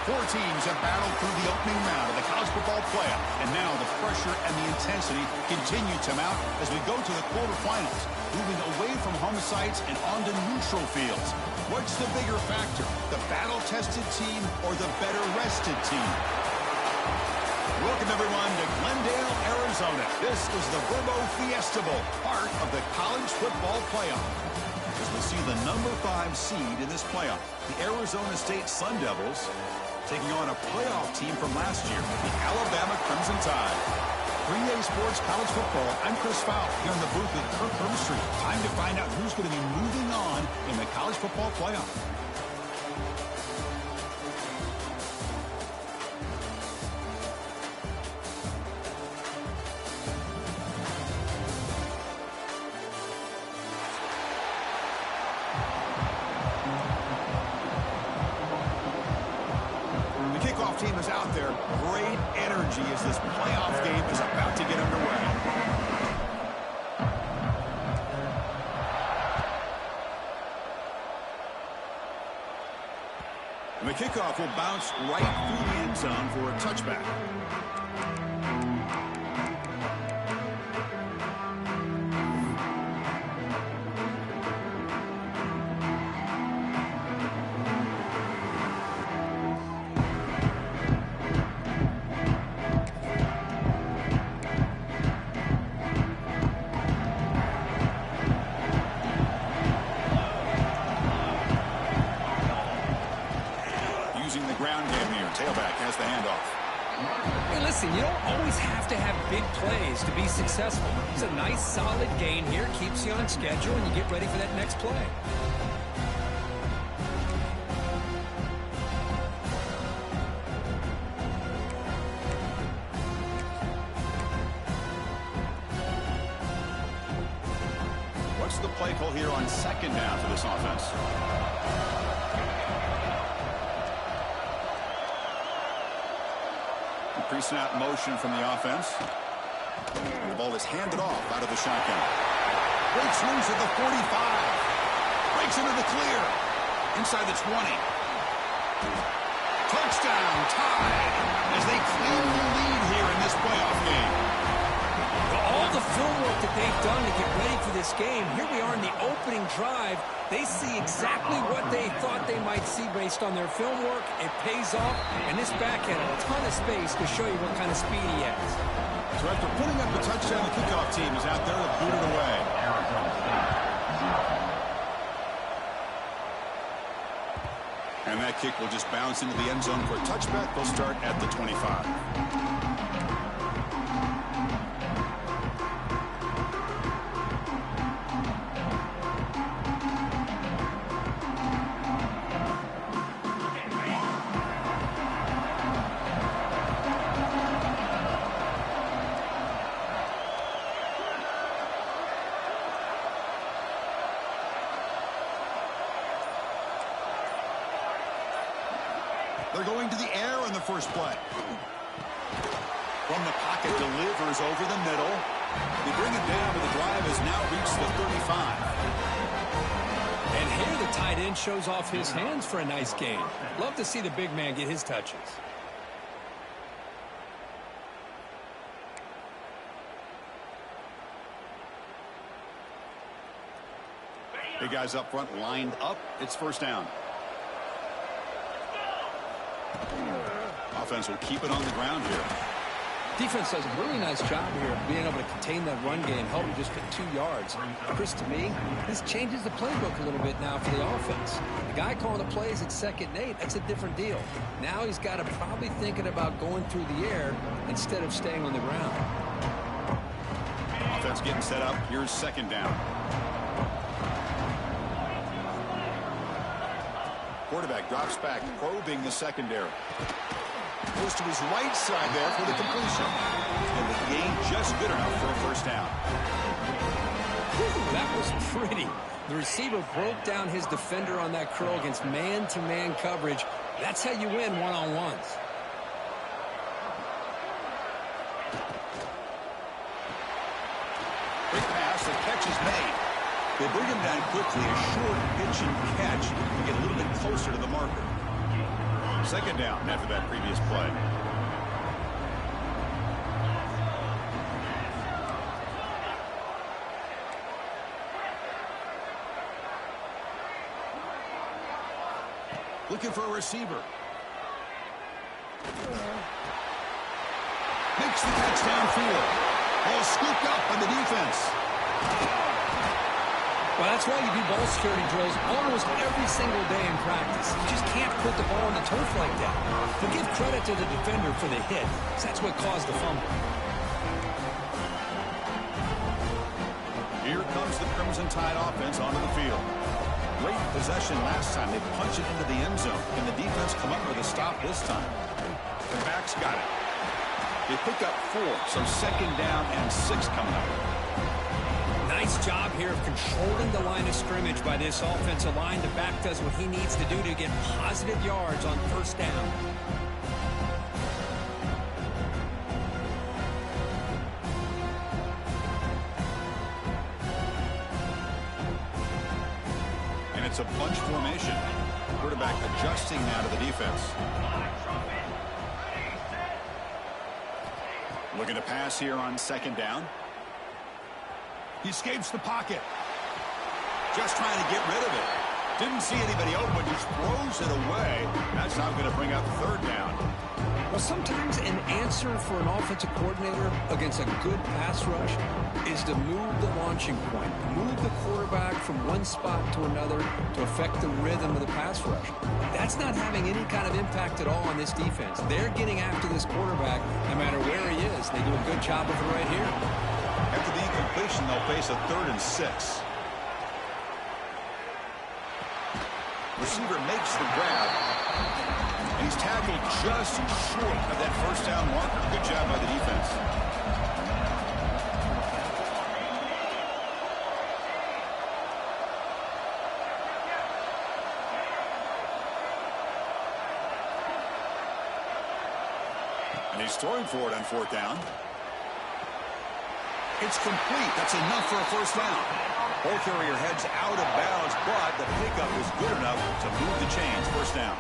Four teams have battled through the opening round of the college football playoff, and now the pressure and the intensity continue to mount as we go to the quarterfinals, moving away from home sites and onto neutral fields. What's the bigger factor, the battle-tested team or the better-rested team? Welcome, everyone, to Glendale, Arizona. This is the Verbo Fiesta Bowl, part of the college football playoff. As we see the number 5 seed in this playoff, the Arizona State Sun Devils, taking on a playoff team from last year, the Alabama Crimson Tide. 3A Sports College Football, I'm Chris Fowler here in the booth with Kirk Herbstreit. Time to find out who's going to be moving on in the college football playoff. Team is out there. Great energy as this playoff game is about to get underway. And the kickoff will bounce right through the end zone for a touchback. Tailback has the handoff. Hey, listen, you don't always have to have big plays to be successful. It's a nice, solid gain here. Keeps you on schedule, and you get ready for that next play. What's the play call here on second down for this offense? Pre-snap motion from the offense. The ball is handed off out of the shotgun. Breaks loose at the 45. Breaks into the clear. Inside the 20. Touchdown, tied, as they claim the lead here in this playoff game. All the film work that they've done to get ready for this game, here we are in the opening drive. They see exactly what they thought they might see based on their film work. It pays off, and this back had a ton of space to show you what kind of speed he has. So after putting up the touchdown, the kickoff team is out there to boot it away. And that kick will just bounce into the end zone for a touchback. They'll start at the 25. They're going to the air in the first play. From the pocket, delivers over the middle. They bring it down, but the drive has now reached the 35. And here the tight end shows off his hands for a nice gain. Love to see the big man get his touches. Big guys up front lined up. It's first down. Offense will keep it on the ground here. Defense does a really nice job here of being able to contain that run game, help him just get 2 yards. Chris, to me, this changes the playbook a little bit now for the offense. The guy calling the plays at 2nd and 8, that's a different deal. Now he's got to probably thinking about going through the air instead of staying on the ground. Offense getting set up. Here's second down. Quarterback drops back, probing the secondary. Goes to his right side there for the completion. And the gain just good enough for a first down. That was pretty. The receiver broke down his defender on that curl against man-to-man coverage. That's how you win one-on-ones. Quick pass, the catch is made. They bring him down quickly, a short pitch and catch to get a little bit closer to the marker. Second down after that previous play. Looking for a receiver. Makes the catch downfield. Ball scooped up by the defense. Well, that's why you do ball security drills almost every single day in practice. You just can't put the ball on the turf like that. But give credit to the defender for the hit, because that's what caused the fumble. Here comes the Crimson Tide offense onto the field. Great possession last time. They punch it into the end zone. Can the defense come up with a stop this time? The backs got it. They pick up 4, so second down and 6 coming up. Nice job here of controlling the line of scrimmage by this offensive line. The back does what he needs to do to get positive yards on first down. And it's a bunch formation. Quarterback adjusting now to the defense. Looking to pass here on second down. He escapes the pocket. Just trying to get rid of it. Didn't see anybody open, just throws it away. That's not going to bring up third down. Well, sometimes an answer for an offensive coordinator against a good pass rush is to move the launching point, move the quarterback from one spot to another to affect the rhythm of the pass rush. That's not having any kind of impact at all on this defense. They're getting after this quarterback no matter where he is. They do a good job of it right here. After the incompletion, they'll face a 3rd and 6. Receiver makes the grab. And he's tackled just short of that first down marker. Good job by the defense. And he's throwing for it on 4th down. It's complete. That's enough for a first down. Ball carrier heads out of bounds, but the pickup is good enough to move the chains. First down.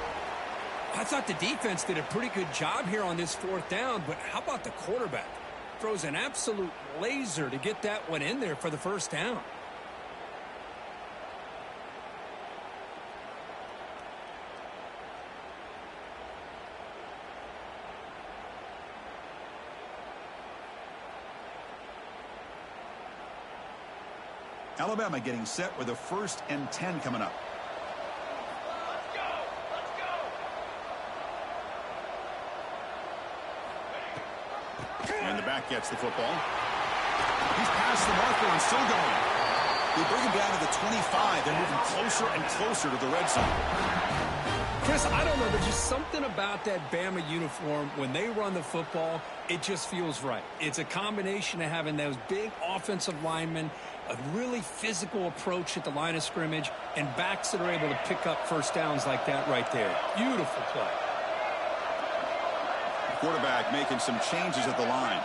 I thought the defense did a pretty good job here on this 4th down, but how about the quarterback? Throws an absolute laser to get that one in there for the first down. Alabama getting set with a 1st and 10 coming up. And the back gets the football. He's past the marker and still going. They bring him down to the 25. They're moving closer and closer to the red zone. Chris, I don't know. There's just something about that Bama uniform. When they run the football, it just feels right. It's a combination of having those big offensive linemen, a really physical approach at the line of scrimmage, and backs that are able to pick up first downs like that right there. Beautiful play. Quarterback making some changes at the line.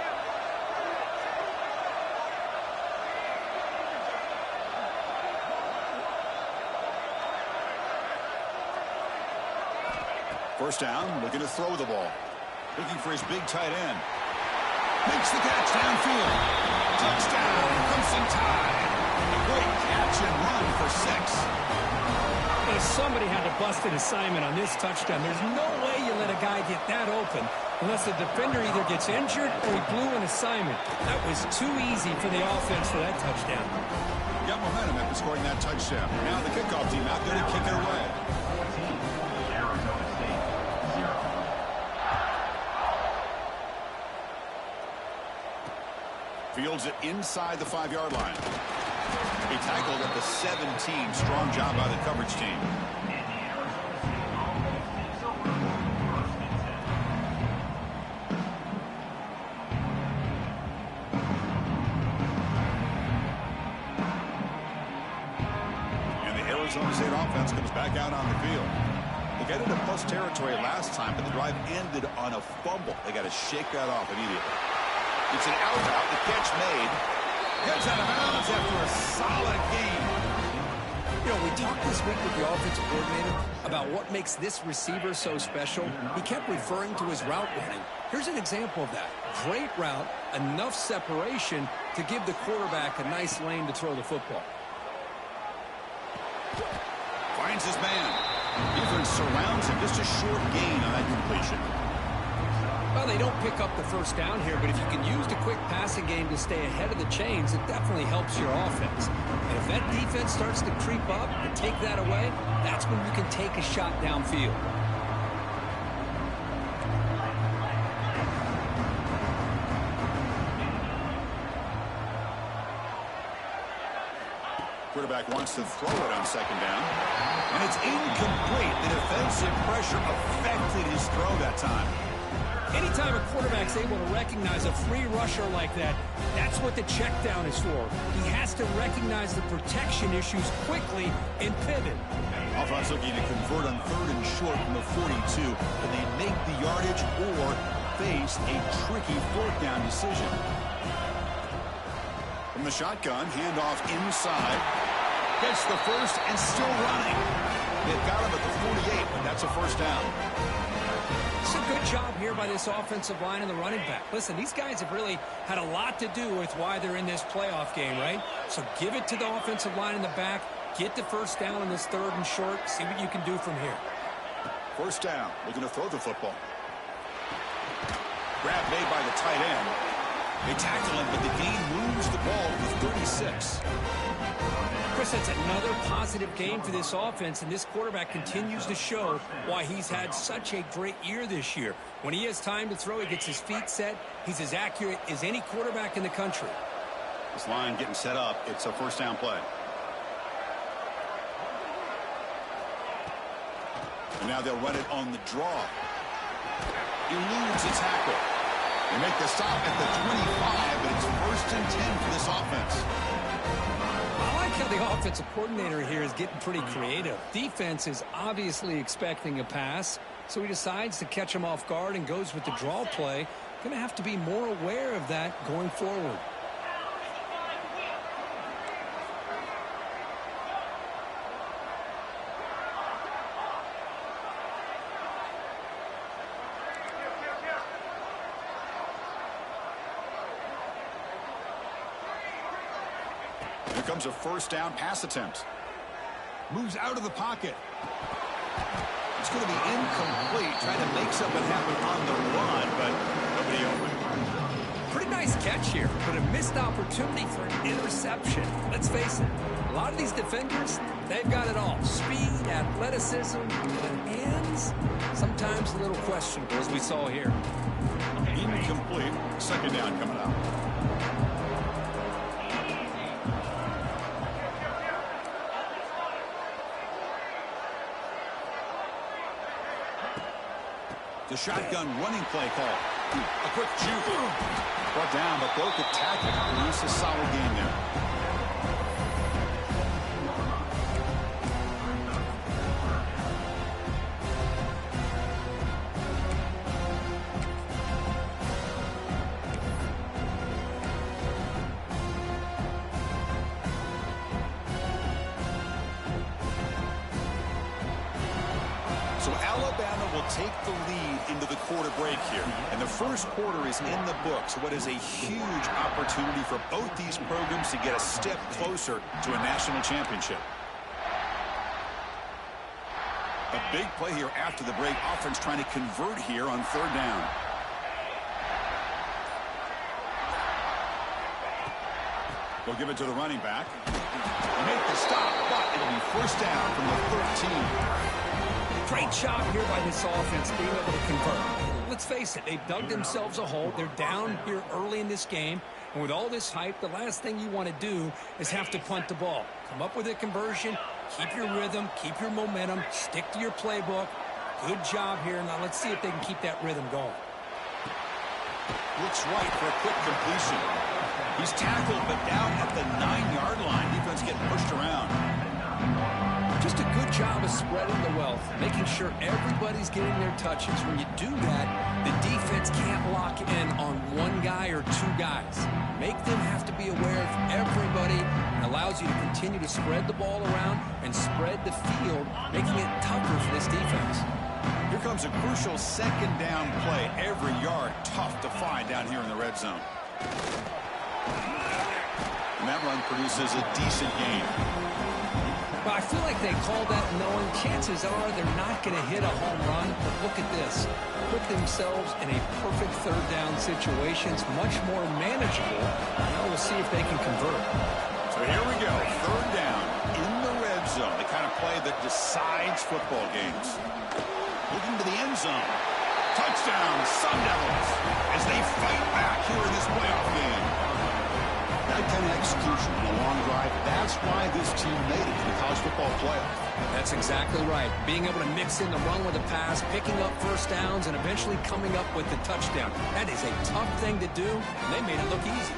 First down, looking to throw the ball. Looking for his big tight end. Makes the catch downfield. Touchdown, Crimson Tide. Great catch and run for 6. If somebody had to bust an assignment on this touchdown, there's no way you let a guy get that open unless the defender either gets injured or he blew an assignment. That was too easy for the offense for that touchdown. Got momentum after scoring that touchdown. Now the kickoff team out there to kick it away. Fields it inside the 5-yard line. He tackled at the 17. Strong job by the coverage team. And the Arizona State offense comes back out on the field. They got into plus territory last time, but the drive ended on a fumble. They got to shake that off immediately. It's an out route. The catch made. Gets out of bounds after a solid game. You know, we talked this week with the offensive coordinator about what makes this receiver so special. He kept referring to his route running. Here's an example of that. Great route, enough separation to give the quarterback a nice lane to throw the football. Finds his man. Defense surrounds him. Just a short gain on that completion. Well, they don't pick up the first down here, but if you can use the quick passing game to stay ahead of the chains, it definitely helps your offense. And if that defense starts to creep up and take that away, that's when you can take a shot downfield. Quarterback wants to throw it on second down. And it's incomplete. The defensive pressure affected his throw that time. Anytime a quarterback's able to recognize a free rusher like that, that's what the check down is for. He has to recognize the protection issues quickly and pivot. Offense looking to convert on third and short from the 42. Can they make the yardage or face a tricky fourth down decision? From the shotgun, handoff inside. Gets the first and still running. They've got him at the 48, but that's a first down. It's a good job here by this offensive line and the running back. Listen, these guys have really had a lot to do with why they're in this playoff game, right? So give it to the offensive line in the back. Get the first down in this third and short. See what you can do from here. First down. Looking to throw the football. Grab made by the tight end. They tackle him, but the gain moves the ball to the 36. Chris, that's another positive game for this offense, and this quarterback continues to show why he's had such a great year this year. When he has time to throw, he gets his feet set. He's as accurate as any quarterback in the country. This line getting set up. It's a first down play. And now they'll run it on the draw. Eludes a tackle. They make the stop at the 25, but it's first and 10 for this offense. I like how the offensive coordinator here is getting pretty creative. Defense is obviously expecting a pass, so he decides to catch him off guard and goes with the draw play. Going to have to be more aware of that going forward. Here comes a first down pass attempt. Moves out of the pocket. It's going to be incomplete. Trying to make something happen on the run, but nobody open. Pretty nice catch here, but a missed opportunity for an interception. Let's face it, a lot of these defenders, they've got it all. Speed, athleticism, but hands, sometimes a little questionable, as we saw here. Incomplete. Second down coming up. The shotgun running play call. A quick juke. Brought down, but broke the tackle. Produce a solid game there. So Alabama will take the lead into the quarter break here. And the first quarter is in the books. What is a huge opportunity for both these programs to get a step closer to a national championship. A big play here after the break. Offense trying to convert here on third down. They'll give it to the running back. Make the stop, but it'll be first down from the 13. Great job here by this offense being able to convert. Let's face it, they've dug themselves a hole. They're down here early in this game. And with all this hype, the last thing you want to do is have to punt the ball. Come up with a conversion, keep your rhythm, keep your momentum, stick to your playbook. Good job here. Now let's see if they can keep that rhythm going. Looks right for a quick completion. He's tackled, but down at the 9-yard line. Defense getting pushed around. Just a good job of spreading the wealth, making sure everybody's getting their touches. When you do that, the defense can't lock in on one guy or two guys. Make them have to be aware of everybody, and allows you to continue to spread the ball around and spread the field, making it tougher for this defense. Here comes a crucial second down play. Every yard tough to find down here in the red zone. And that run produces a decent gain. But I feel like they call that knowing chances are they're not going to hit a home run. But look at this. Put themselves in a perfect third down situation. It's much more manageable. Now we'll see if they can convert. So here we go. Third down in the red zone. The kind of play that decides football games. Looking to the end zone. Touchdown, Sun Devils, as they fight back here in this playoff game. That kind of execution in a long drive, that's why this team made it to the college football playoff. That's exactly right. Being able to mix in the run with a pass, picking up first downs, and eventually coming up with the touchdown. That is a tough thing to do, and they made it look easy.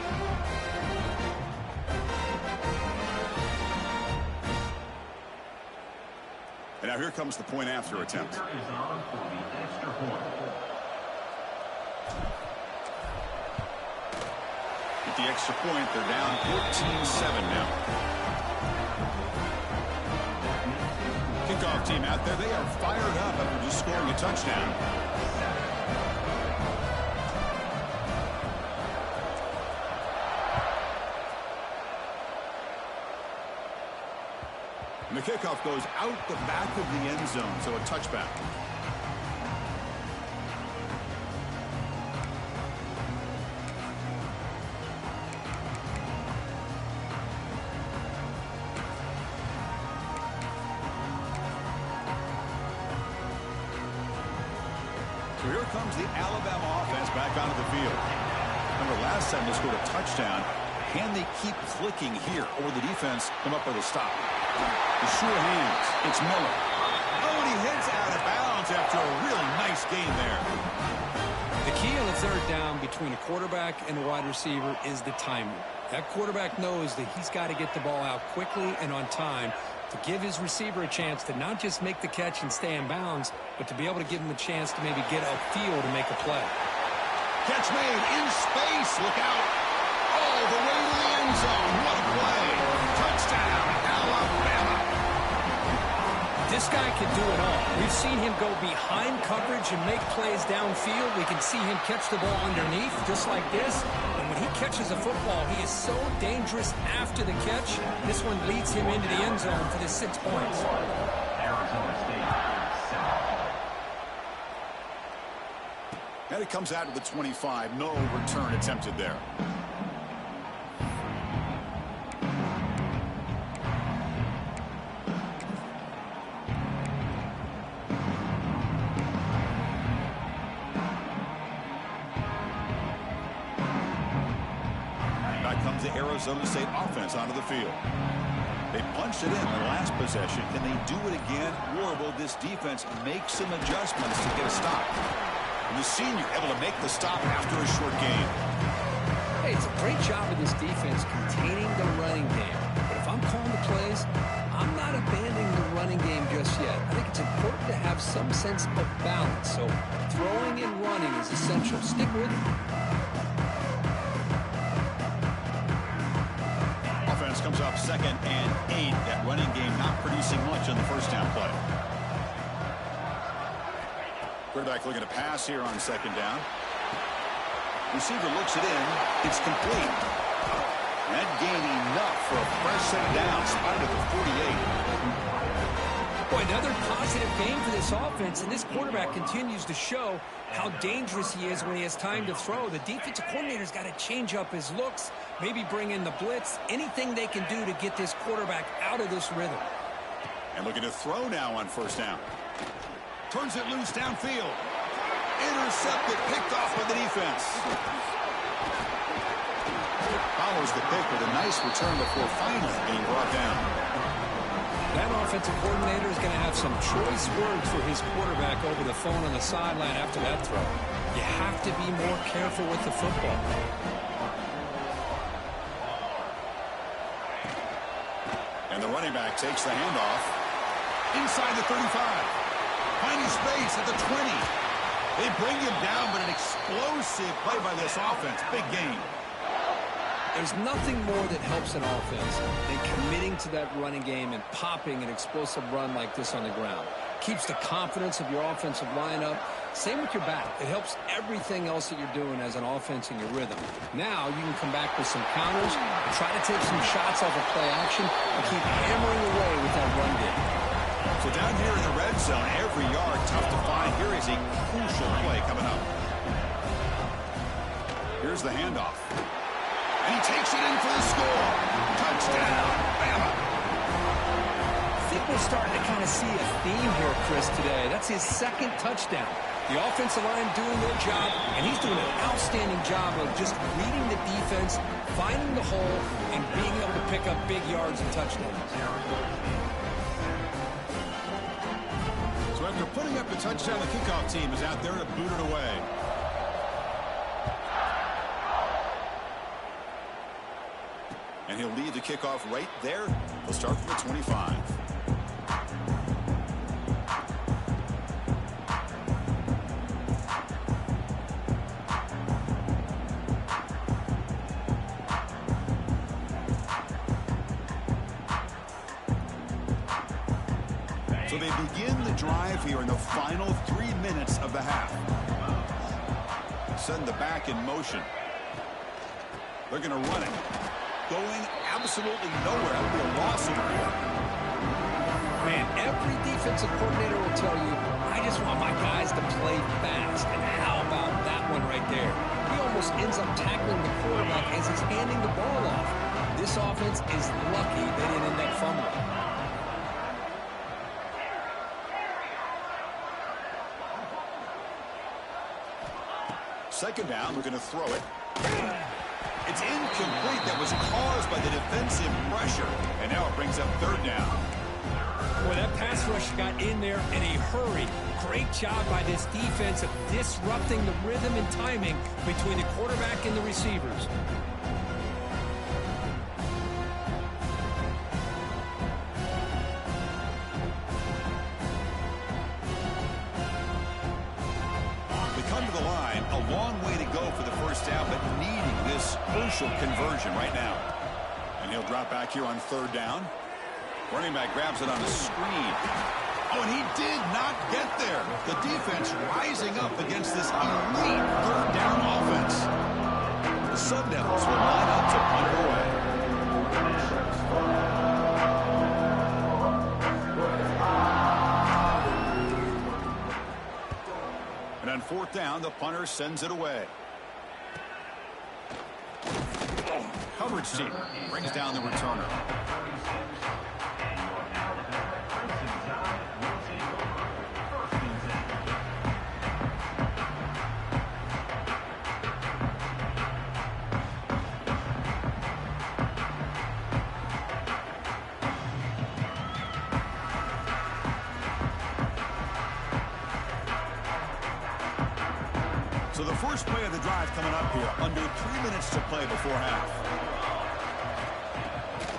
And now here comes the point after attempt. With the extra point, they're down 14-7 now. Kickoff team out there, they are fired up after just scoring a touchdown. And the kickoff goes out the back of the end zone, so a touchback. So here comes the Alabama offense back onto the field. Remember last time they scored a touchdown. Can they keep clicking here, or the defense come up with a stop? The sure hands. It's Miller. Oh, and he heads out of bounds after a really nice gain there. The key on a third down between a quarterback and a wide receiver is the timing. That quarterback knows that he's got to get the ball out quickly and on time to give his receiver a chance to not just make the catch and stay in bounds, but to be able to give him a chance to maybe get upfield and make a play. Catch made in space. Look out. All the way to the end zone. What a play. Touchdown, Alabama. This guy can do it all. We've seen him go behind coverage and make plays downfield. We can see him catch the ball underneath just like this. And when he catches a football, he is so dangerous after the catch. This one leads him into the end zone for the 6 points. And it comes out to the 25. No return attempted there. The Arizona State offense onto the field. They punched it in the last possession. Can they do it again? Or will this defense make some adjustments to get a stop? And the senior able to make the stop after a short game. Hey, it's a great job of this defense containing the running game. But if I'm calling the plays, I'm not abandoning the running game just yet. I think it's important to have some sense of balance. So throwing and running is essential. Stick with it. Comes up 2nd and 8. That running game not producing much on the first down play. Quarterback looking to pass here on 2nd down. Receiver looks it in. It's complete. That gain enough for a fresh set of downs. Spotted at the 48. Boy, another positive game for this offense, and this quarterback continues to show how dangerous he is when he has time to throw. The defensive coordinator's got to change up his looks, maybe bring in the blitz, anything they can do to get this quarterback out of this rhythm. And looking to throw now on first down. Turns it loose downfield. Intercepted, picked off by the defense. Follows the pick with a nice return before finally being brought down. That offensive coordinator is going to have some choice words for his quarterback over the phone on the sideline after that throw. You have to be more careful with the football. And the running back takes the handoff. Inside the 35. Finding space at the 20. They bring him down, but an explosive play by this offense. Big game. There's nothing more that helps an offense than committing to that running game and popping an explosive run like this on the ground. Keeps the confidence of your offensive lineup. Same with your back. It helps everything else that you're doing as an offense in your rhythm. Now you can come back with some counters, try to take some shots off of play action, and keep hammering away with that run game. So down here in the red zone, every yard tough to find. Here is a crucial play coming up. Here's the handoff. And he takes it in for the score. Touchdown, Bama. I think we're starting to kind of see a theme here, Chris, today. That's his second touchdown. The offensive line doing their job, and he's doing an outstanding job of just reading the defense, finding the hole, and being able to pick up big yards and touchdowns. So after putting up the touchdown, the kickoff team is out there to boot it away. And he'll lead the kickoff right there. He'll start from the 25. So they begin the drive here in the final 3 minutes of the half. Send the back in motion. They're going to run it. Going absolutely nowhere. That'll be a loss here. Man, every defensive coordinator will tell you, I just want my guys to play fast. And how about that one right there? He almost ends up tackling the quarterback as he's handing the ball off. This offense is lucky they didn't end up fumbling. Second down, we're going to throw it. It's incomplete. That was caused by the defensive pressure. And now it brings up third down. Boy, that pass rush got in there in a hurry. Great job by this defense of disrupting the rhythm and timing between the quarterback and the receivers. Crucial conversion right now. And he'll drop back here on third down. Running back grabs it on the screen. Oh, and he did not get there. The defense rising up against this elite third down offense. The Sun Devils will line up to punt it away. And on fourth down, the punter sends it away. Coverage team brings down the returner. So the first play of the drive coming up here. Under 3 minutes to play before half.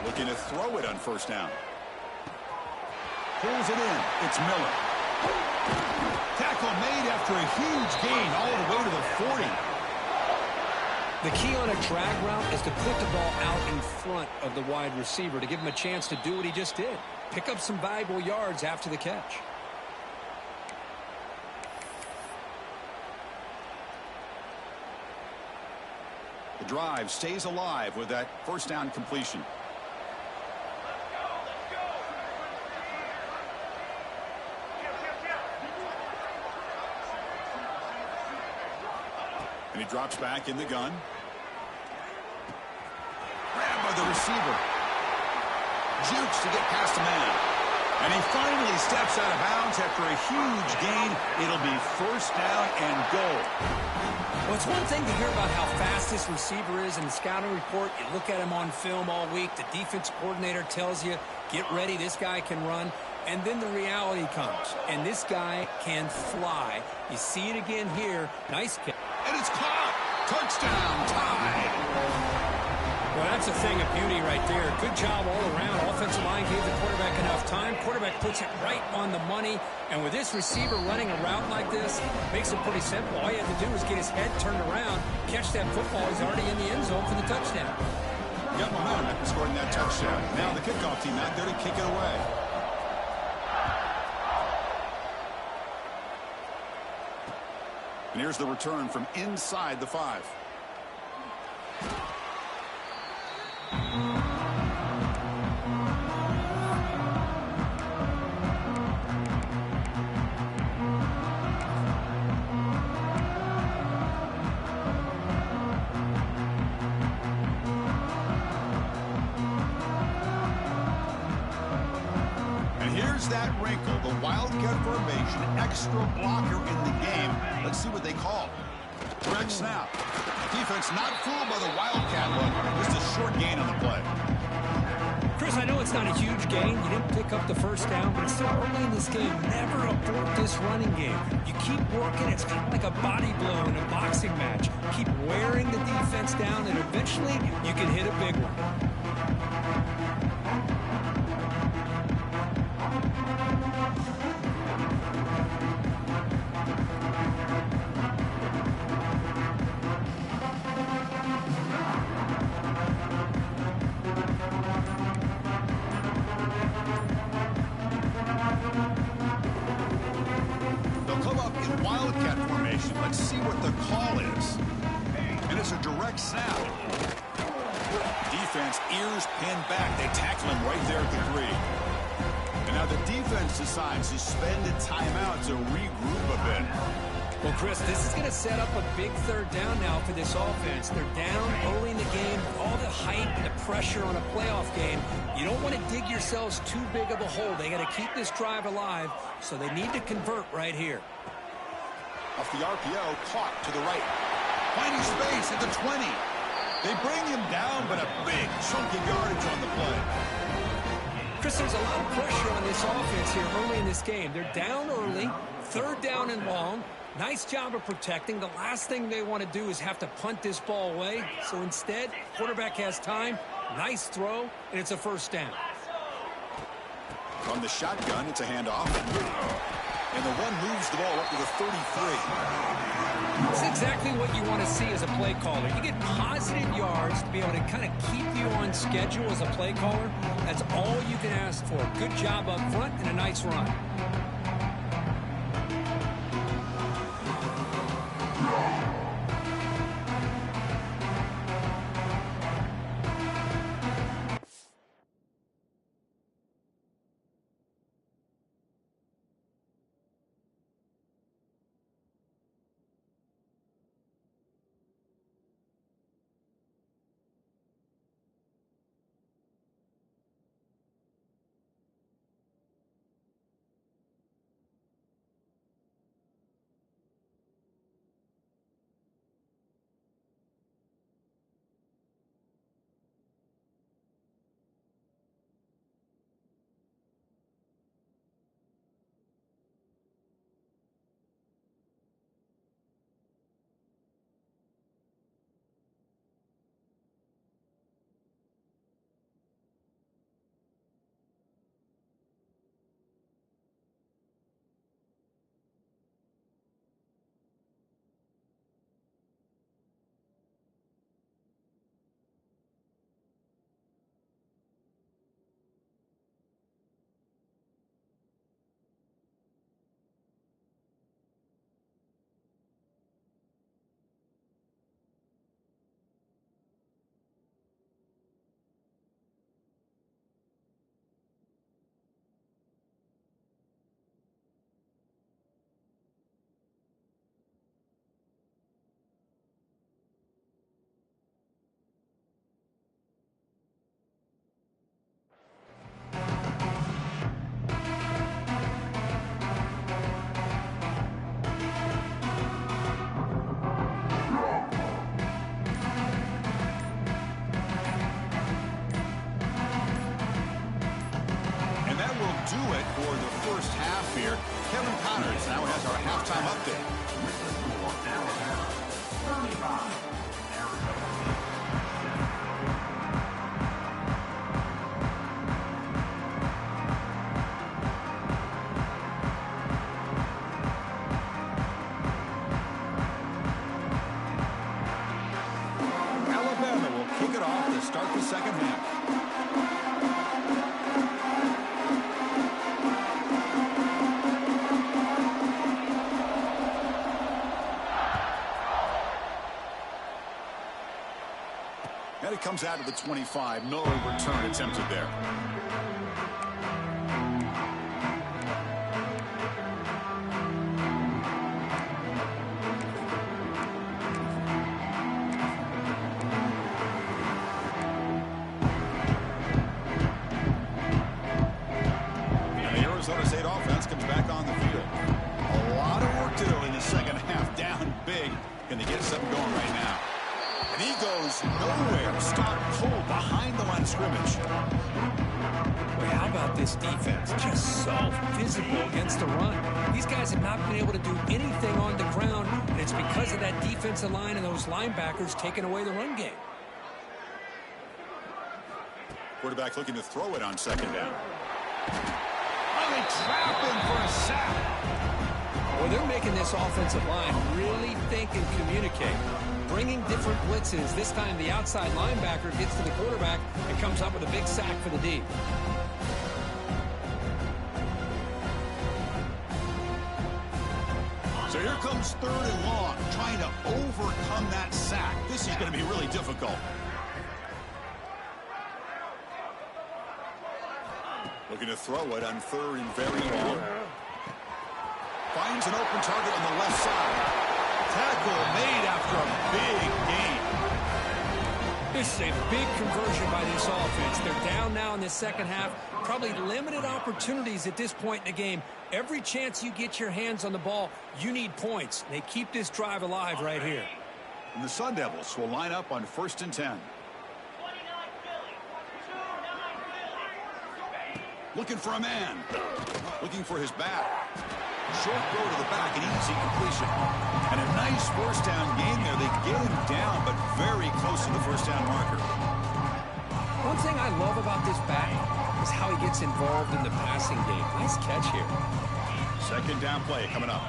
Looking to throw it on first down. Pulls it in. It's Miller. Tackle made after a huge gain all the way to the 40. The key on a drag route is to put the ball out in front of the wide receiver to give him a chance to do what he just did. Pick up some valuable yards after the catch. The drive stays alive with that first down completion. And he drops back in the gun. Grabbed by the receiver. Jukes to get past the man. And he finally steps out of bounds after a huge gain. It'll be first down and goal. Well, it's one thing to hear about how fast this receiver is in the scouting report. You look at him on film all week. The defense coordinator tells you, get ready, this guy can run. And then the reality comes. And this guy can fly. You see it again here. Nice kick. And it's caught. Touchdown, tied. Well, that's a thing of beauty right there. Good job all around. Offensive line gave the quarterback enough time. Quarterback puts it right on the money. And with this receiver running a route like this, makes it pretty simple. All you have to do is get his head turned around, catch that football. He's already in the end zone for the touchdown. Got momentum after scoring that touchdown. Now the kickoff team out there to kick it away. And here's the return from inside the 5. That wrinkle, the Wildcat formation, extra blocker in the game. Let's see what they call. Direct snap. Defense not fooled by the Wildcat look. Just a short gain on the play. Chris, I know it's not a huge gain. You didn't pick up the first down, but it's still early in this game. Never abort this running game. You keep working. It's kind of like a body blow in a boxing match. Keep wearing the defense down, and eventually you can hit a big one. Let's see what the call is. And it's a direct snap. Defense ears pinned back. They tackle him right there at the 3. And now the defense decides to spend a timeout to regroup a bit. Well, Chris, this is going to set up a big third down now for this offense. They're down early in the game. All the hype and the pressure on a playoff game. You don't want to dig yourselves too big of a hole. They got to keep this drive alive, so they need to convert right here. Off the RPO, caught to the right. Finding space at the 20. They bring him down, but a big chunk of yardage on the play. Chris, there's a lot of pressure on this offense here early in this game. They're down early, third down and long. Nice job of protecting. The last thing they want to do is have to punt this ball away. So instead, quarterback has time. Nice throw, and it's a first down. From the shotgun, it's a handoff. And the one moves the ball up to the 33. That's exactly what you want to see as a play caller. You get positive yards to be able to kind of keep you on schedule as a play caller. That's all you can ask for. Good job up front and a nice run. the second half. And it comes out of the 25. No return attempted there. And the Arizona State offense comes back on the field. A lot of work to do in the second half. Down big. Can they get something going right now? And he goes nowhere. Stop cold behind the line of scrimmage. Boy, how about this defense? Just so physical against the run. These guys have not been able to do anything on the ground, and it's because of that defensive line and those linebackers taking away the run game. Quarterback looking to throw it on second down. Oh, they trap him for a sack. Well, they're making this offensive line really think and communicate. Bringing different blitzes. This time the outside linebacker gets to the quarterback and comes up with a big sack for the D. So here comes 3rd and long, trying to overcome that sack. This is going to be really difficult. Looking to throw it on 3rd and very long. Finds an open target on the left side. Tackle made after a big gain. This is a big conversion by this offense. They're down now in the second half. Probably limited opportunities at this point in the game. Every chance you get your hands on the ball, you need points. They keep this drive alive right here. And the Sun Devils will line up on 1st and 10. Looking for a man. Looking for his back. Short throw to the back, an easy completion. And a nice first down gain there. They get him down, but very close to the first down marker. One thing I love about this back is how he gets involved in the passing game. Nice catch here. Second down play coming up.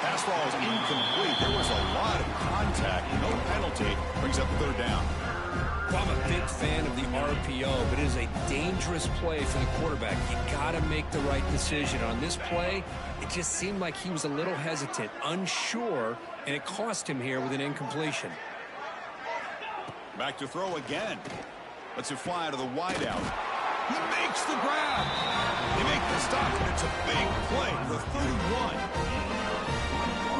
Pass ball is incomplete. There was a lot of contact. No penalty. Brings up 3rd down. Well, I'm a big fan of the RPO, but it is a dangerous play for the quarterback. You got to make the right decision. On this play, it just seemed like he was a little hesitant, unsure, and it cost him here with an incompletion. Back to throw again. Lets it fly to the wideout. He makes the grab. They make the stop, and it's a big play for 31.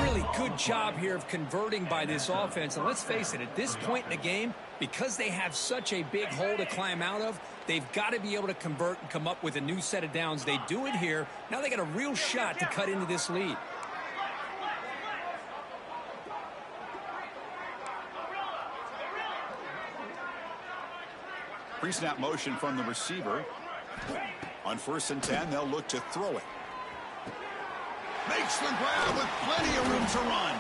Really good job here of converting by this offense. And let's face it, at this point in the game, because they have such a big hole to climb out of, they've got to be able to convert and come up with a new set of downs. They do it here. Now they got a real shot to cut into this lead. Pre-snap motion from the receiver. On 1st and 10, they'll look to throw it. Makes the grab with plenty of room to run.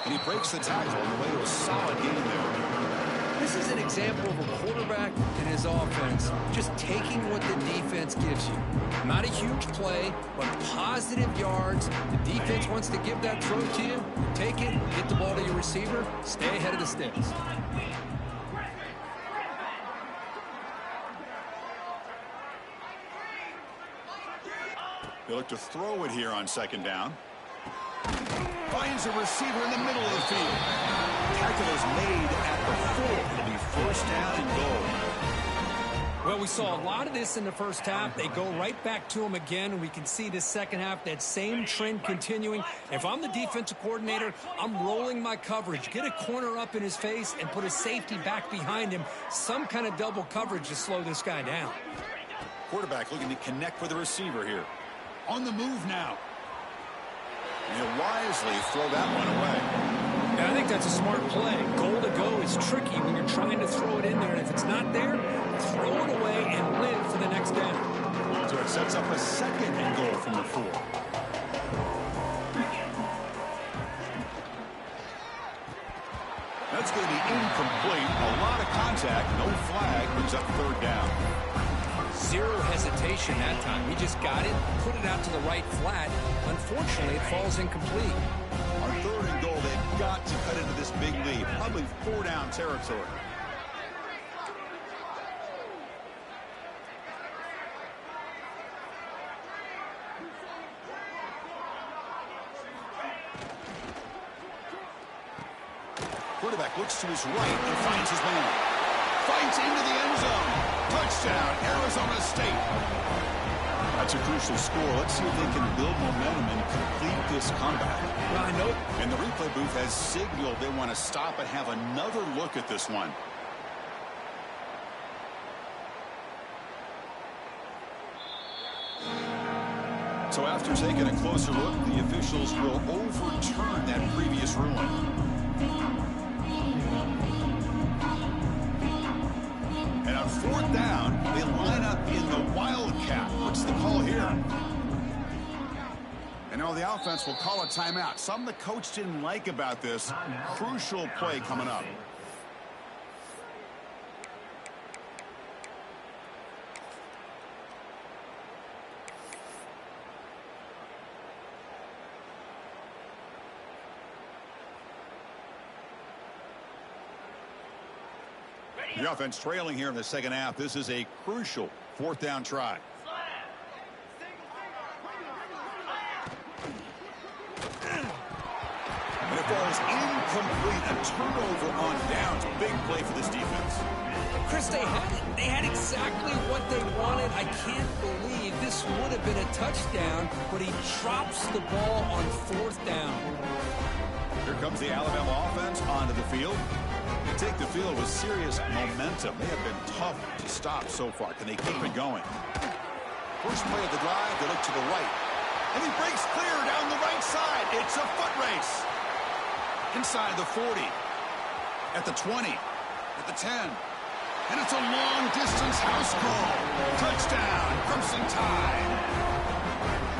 And he breaks the tackle on the way to a solid gain there. This is an example of a quarterback and his offense just taking what the defense gives you. Not a huge play, but positive yards. The defense wants to give that throw to you. Take it, get the ball to your receiver, stay ahead of the sticks. They look to throw it here on 2nd down. Finds a receiver in the middle of the field. Tackle is made at the 4. It'll be 1st down and goal. Well, we saw a lot of this in the first half. They go right back to him again, and we can see the second half, that same trend continuing. If I'm the defensive coordinator, I'm rolling my coverage. Get a corner up in his face and put a safety back behind him. Some kind of double coverage to slow this guy down. Quarterback looking to connect with the receiver here. On the move now. And he'll wisely throw that one away. Yeah, I think that's a smart play. Goal to go is tricky when you're trying to throw it in there. And if it's not there, throw it away and live for the next down. So it sets up a 2nd and goal from the 4. That's going to be incomplete. A lot of contact. No flag. Brings up 3rd down. Zero hesitation that time. He just got it, put it out to the right flat. Unfortunately, it falls incomplete. On 3rd and goal, they got to cut into this big lead. Probably 4-down territory. Quarterback looks to his right and finds his man. Fights into the end zone. Touchdown, Arizona State. That's a crucial score. Let's see if they can build momentum and complete this comeback. Well, I know. And the replay booth has signaled they want to stop and have another look at this one. So after taking a closer look, the officials will overturn that previous ruling. And on 4th down, they line up in the Wildcat. What's the call here? And now the offense will call a timeout. Something the coach didn't like about this. Crucial play coming up. The offense trailing here in the second half. This is a crucial 4th down try. And it falls incomplete. A turnover on downs. Big play for this defense. Chris, they had it. They had exactly what they wanted. I can't believe this would have been a touchdown, but he drops the ball on 4th down. Here comes the Alabama offense onto the field. They take the field with serious momentum. They have been tough to stop so far. Can they keep it going? First play of the drive, they look to the right. And he breaks clear down the right side. It's a foot race. Inside the 40. At the 20. At the 10. And it's a long-distance house call. Touchdown, Crimson Tide.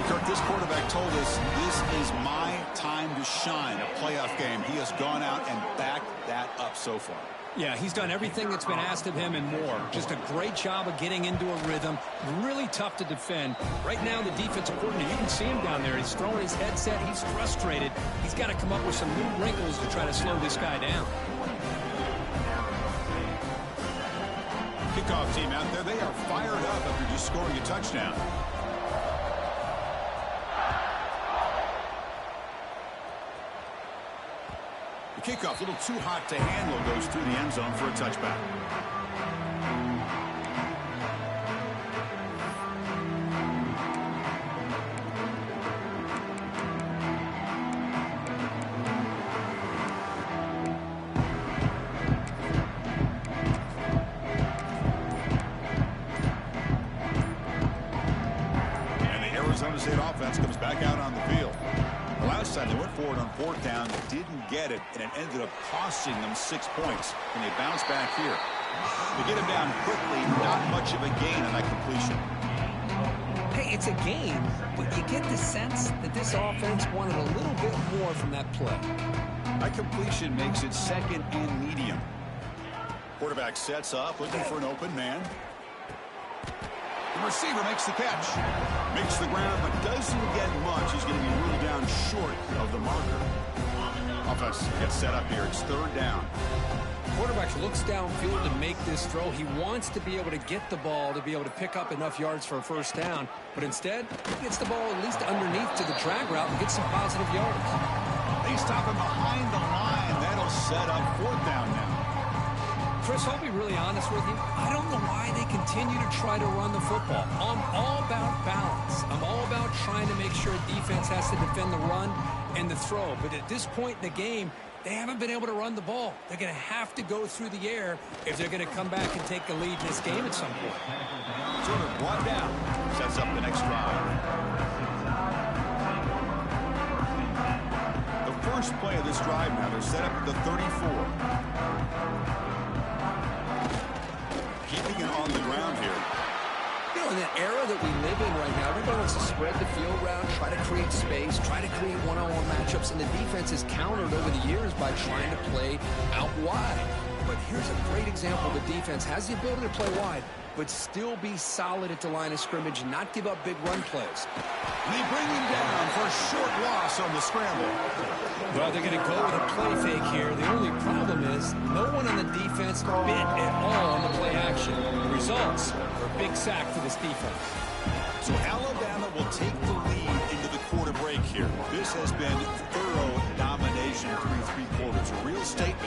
Kirk, this quarterback told us this is my time to shine, a playoff game. He has gone out and backed that up so far. Yeah, he's done everything that's been asked of him and more. Just a great job of getting into a rhythm. Really tough to defend. Right now, the defensive coordinator, you can see him down there. He's throwing his headset. He's frustrated. He's got to come up with some new wrinkles to try to slow this guy down. Kickoff team out there. They are fired up after just scoring a touchdown. The kickoff, a little too hot to handle, goes through the end zone for a touchback. And the Arizona State offense comes back out on the field. Last time they went forward on 4th down, didn't get it, and it ended up costing them 6 points. And they bounce back here. They get him down quickly, not much of a gain on that completion. Hey, it's a game, but you get the sense that this offense wanted a little bit more from that play. That completion makes it 2nd and medium. Quarterback sets up, looking for an open man. The receiver makes the catch. Makes the ground, but doesn't get much. He's going to be ruled down short of the marker. Offense gets set up here. It's 3rd down. Quarterback looks downfield to make this throw. He wants to be able to get the ball to be able to pick up enough yards for a 1st down. But instead, he gets the ball at least underneath to the drag route and gets some positive yards. They stop him behind the line. That'll set up 4th down now. Chris, I'll be really honest with you. I don't know why they continue to try to run the football. I'm all about balance. I'm all about trying to make sure defense has to defend the run and the throw. But at this point in the game, they haven't been able to run the ball. They're going to have to go through the air if they're going to come back and take the lead in this game at some point. Sort of brought down. Sets up the next drive. The first play of this drive now, they're set up at the 34. Keeping it on the ground here. You know, in that era that we live in right now, everybody wants to spread the field around, try to create space, try to create one-on-one matchups, and the defense has countered over the years by trying to play out wide. but here's a great example. The defense has the ability to play wide, but still be solid at the line of scrimmage and not give up big run plays. And they bring him down for a short loss on the scramble. Well, they're going to go with a play fake here. The only problem is no one on the defense bit at all on the play action. The results are a big sack for this defense. So Alabama will take the lead into the quarter break here. This has been thorough domination through three quarters. A real statement